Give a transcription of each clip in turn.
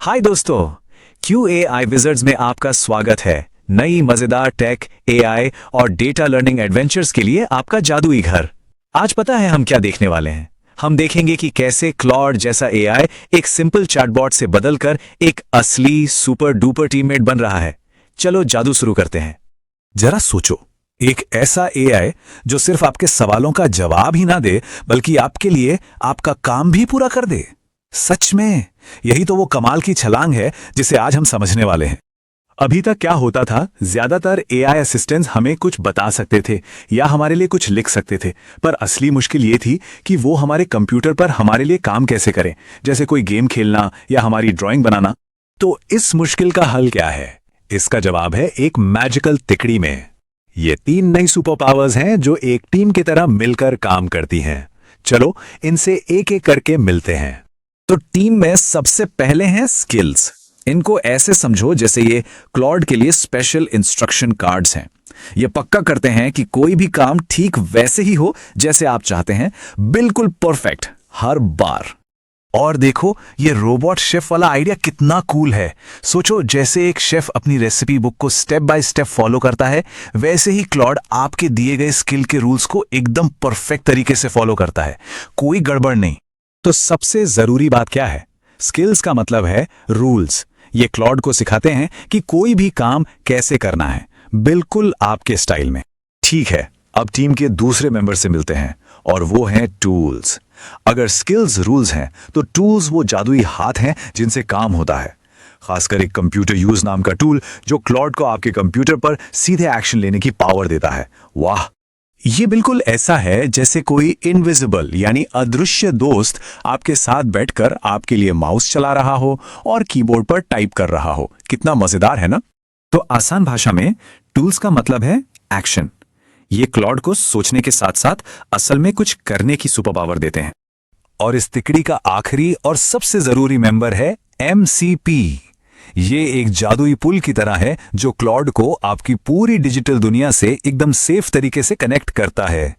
हाय दोस्तों, QAI wizards में आपका स्वागत है। नई मजेदार टेक, AI और डेटा लर्निंग एडवेंचर्स के लिए आपका जादुई घर। आज पता है हम क्या देखने वाले हैं? हम देखेंगे कि कैसे क्लॉड जैसा AI एक सिंपल चैटबॉट से बदलकर एक असली सुपर डुपर टीममेट बन रहा है। चलो जादू शुरू करते हैं। जरा सोचो, एक ऐसा AI जो सिर्फ आपके सवालों का जवाब ही ना दे बल्कि आपके लिए आपका काम भी पूरा कर दे। सच में यही तो वो कमाल की छलांग है जिसे आज हम समझने वाले हैं। अभी तक क्या होता था, ज्यादातर AI असिस्टेंट्स हमें कुछ बता सकते थे या हमारे लिए कुछ लिख सकते थे, पर असली मुश्किल ये थी कि वो हमारे कंप्यूटर पर हमारे लिए काम कैसे करें, जैसे कोई गेम खेलना या हमारी ड्राइंग बनाना। तो इस मुश्किल का हल क्या है? इसका जवाब है एक मैजिकल तिकड़ी में। ये 3 नई सुपर पावर्स हैं जो एक टीम की तरह मिलकर काम करती हैं। चलो इनसे एक एक करके मिलते हैं। तो टीम में सबसे पहले हैं स्किल्स। इनको ऐसे समझो जैसे ये क्लॉड के लिए स्पेशल इंस्ट्रक्शन कार्ड्स हैं। ये पक्का करते हैं कि कोई भी काम ठीक वैसे ही हो जैसे आप चाहते हैं, बिल्कुल परफेक्ट हर बार। और देखो ये रोबोट शेफ वाला आइडिया कितना कूल है। सोचो जैसे एक शेफ अपनी रेसिपी बुक को स्टेप बाय स्टेप फॉलो करता है, वैसे ही क्लॉड आपके दिए गए स्किल के रूल्स को एकदम परफेक्ट तरीके से फॉलो करता है, कोई गड़बड़ नहीं। तो सबसे जरूरी बात क्या है? स्किल्स का मतलब है रूल्स। ये क्लॉड को सिखाते हैं कि कोई भी काम कैसे करना है, बिल्कुल आपके स्टाइल में। ठीक है, अब टीम के दूसरे मेंबर से मिलते हैं और वो हैं टूल्स। अगर स्किल्स रूल्स हैं तो टूल्स वो जादुई हाथ हैं जिनसे काम होता है। खासकर एक कंप्यूटर यूज नाम का टूल जो क्लॉड को आपके कंप्यूटर पर सीधे एक्शन लेने की पावर देता है। वाह, ये बिल्कुल ऐसा है जैसे कोई इनविजिबल यानी अदृश्य दोस्त आपके साथ बैठकर आपके लिए माउस चला रहा हो और कीबोर्ड पर टाइप कर रहा हो। कितना मजेदार है ना? तो आसान भाषा में टूल्स का मतलब है एक्शन। ये क्लॉड को सोचने के साथ साथ असल में कुछ करने की सुपर पावर देते हैं। और इस तिकड़ी का आखिरी और सबसे जरूरी मेंबर है MCP। ये एक जादुई पुल की तरह है जो क्लॉड को आपकी पूरी डिजिटल दुनिया से एकदम सेफ तरीके से कनेक्ट करता है।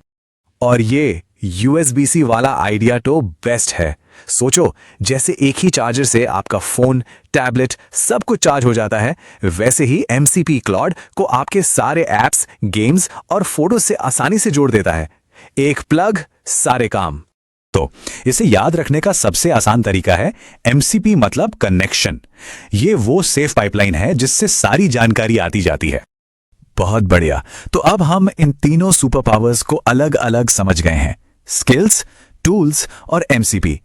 और ये USB-C वाला आइडिया तो बेस्ट है। सोचो जैसे एक ही चार्जर से आपका फोन, टैबलेट सब कुछ चार्ज हो जाता है, वैसे ही MCP क्लॉड को आपके सारे एप्स, गेम्स और फोटो से आसानी से जोड़ देता है। एक प्लग, सारे काम। तो इसे याद रखने का सबसे आसान तरीका है MCP मतलब कनेक्शन। ये वो सेफ पाइपलाइन है जिससे सारी जानकारी आती जाती है। बहुत बढ़िया। तो अब हम इन तीनों सुपर पावर्स को अलग अलग समझ गए हैं, स्किल्स, टूल्स और MCP।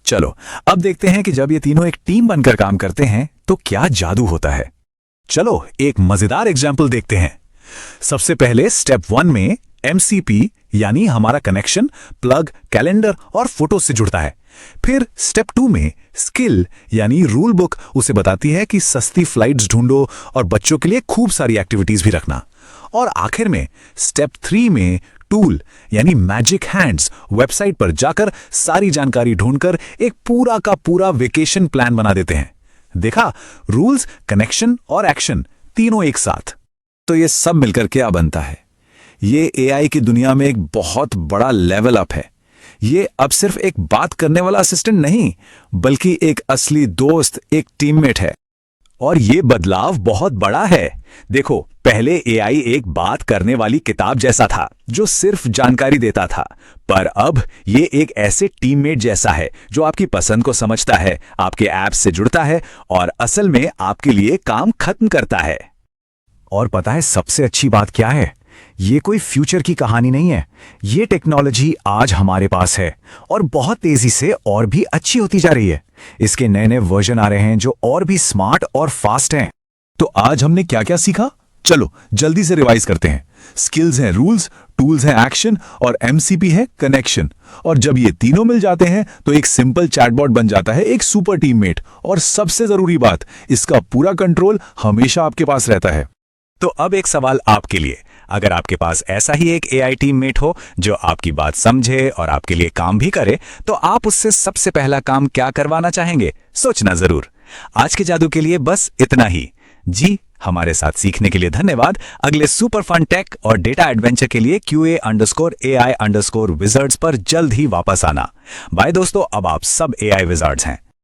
चलो अब देखते हैं कि जब ये तीनों एक टीम बनकर काम करते हैं तो क्या जादू होता है। चलो एक मजेदार एग्जाम्पल देखते हैं। सबसे पहले स्टेप 1 में MCP यानी हमारा कनेक्शन प्लग, कैलेंडर और फोटो से जुड़ता है। फिर स्टेप 2 में स्किल यानी रूल बुक उसे बताती है कि सस्ती फ्लाइट्स ढूंढो और बच्चों के लिए खूब सारी एक्टिविटीज भी रखना। और आखिर में स्टेप 3 में टूल यानी मैजिक हैंड्स वेबसाइट पर जाकर सारी जानकारी ढूंढकर एक पूरा का पूरा वेकेशन प्लान बना देते हैं। देखा, रूल्स, कनेक्शन और एक्शन तीनों एक साथ। तो ये सब मिलकर क्या बनता है? ये AI की दुनिया में एक बहुत बड़ा लेवल अप है। ये अब सिर्फ एक बात करने वाला असिस्टेंट नहीं, बल्कि एक असली दोस्त, एक टीममेट है। और ये बदलाव बहुत बड़ा है। देखो, पहले AI एक बात करने वाली किताब जैसा था जो सिर्फ जानकारी देता था, पर अब ये एक ऐसे टीममेट जैसा है जो आपकी पसंद को समझता है, आपके ऐप से जुड़ता है और असल में आपके लिए काम खत्म करता है। और पता है सबसे अच्छी बात क्या है? ये कोई फ्यूचर की कहानी नहीं है। ये टेक्नोलॉजी आज हमारे पास है और बहुत तेजी से और भी अच्छी होती जा रही है। इसके नए नए वर्जन आ रहे हैं जो और भी स्मार्ट और फास्ट हैं। तो आज हमने क्या क्या सीखा? चलो जल्दी से रिवाइज करते हैं। स्किल्स हैं रूल्स, टूल्स हैं एक्शन और MCP है कनेक्शन। और जब ये तीनों मिल जाते हैं तो एक सिंपल चैटबॉट बन जाता है एक सुपर टीममेट। और सबसे जरूरी बात, इसका पूरा कंट्रोल हमेशा आपके पास रहता है। तो अब एक सवाल आपके लिए, अगर आपके पास ऐसा ही एक AI टीममेट हो जो आपकी बात समझे और आपके लिए काम भी करे, तो आप उससे सबसे पहला काम क्या करवाना चाहेंगे? सोचना जरूर। आज के जादू के लिए बस इतना ही। जी, हमारे साथ सीखने के लिए धन्यवाद। अगले सुपर फन टेक और डेटा एडवेंचर के लिए QA_AI_Wizards पर जल्द ही वापस आना। बाय दोस्तों, अब आप सब AI विजार्ड्स हैं।